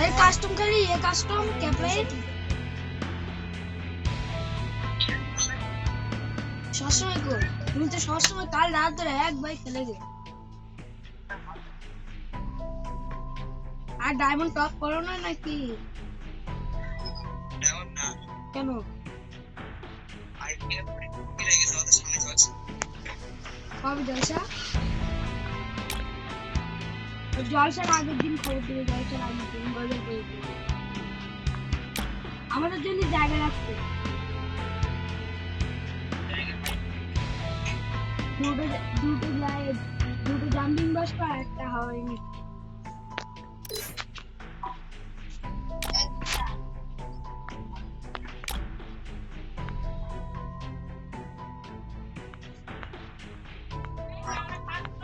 ये कस्टम करी ये कस्टम कैप्लाइन সবসময় কর তুমি তো সবসময় কাল রাত ধরে এক ভাই খেলে গে আর ডায়মন্ড টপ করো না নাকি ডায়মন্ড না কেন আইপিএল কি লাগে সাথে সামনে চলছে কবে জলসা জলসার আগের দিন খবর দিবে জলসার আগের দিন বাজার করে দিবে আমাদের জন্য জায়গা রাখতে দুটো জাম্পিং বাস পা একটা হয়নি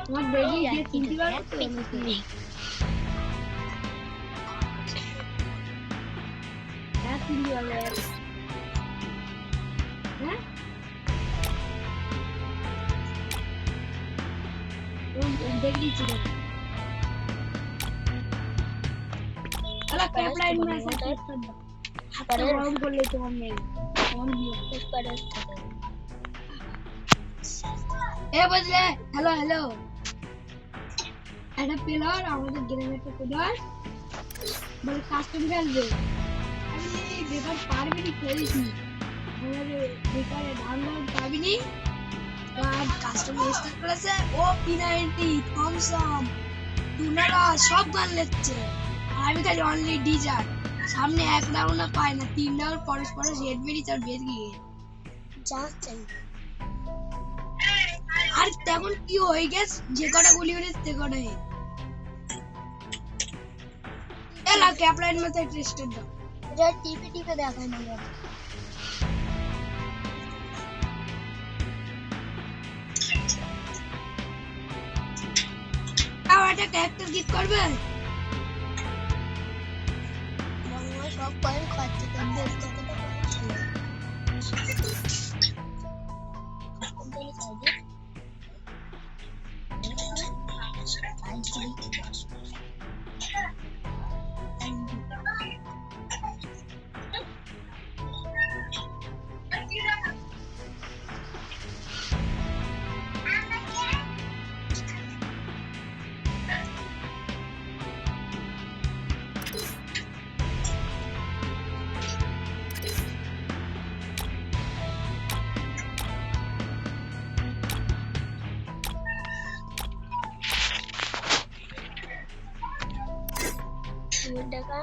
তোমার বেবি যে তিনটি বার করতে হ্যাঁ তিনটি বার হ্যাঁ দেখলি ছিল আলা ক্যাপলাইন में ऐसा टेस्ट करना हाथ गरम कर ले তোমার মেয়ে ফোন দিয়ে টেস্ট করে এ বজলে হ্যালো হ্যালো এটা প্লেয়ার আমাদের গেমের একটা প্লেয়ার বলে কাস্টম খেলবে আমি বেকার পারবি না খেলিস নি আমাদের বেকারে ডাউনলোড পাবি নি আর কাস্টম স্টার্ট করেছে ও P90 থমসন টুনারা সব গান লেচ্ছে আর আমি খালি অনলি ডিজার সামনে এক রাউন্ড না পায় না তিন রাউন্ড পরে পরে রেড মেরি তার বের গিয়ে যাচ্ছে আর তেমন কি হয়ে গেছে যে কটা গুলি মেরে তে কটাই এলা ক্যাপলাইন মতে টেস্টেড দাও এটা টিপি তে দেখায় না এটা ক্যারেক্টার গিফট করবে মনে সব পয়েন্ট খরচ করবে কতটা কোম্পানি টাকা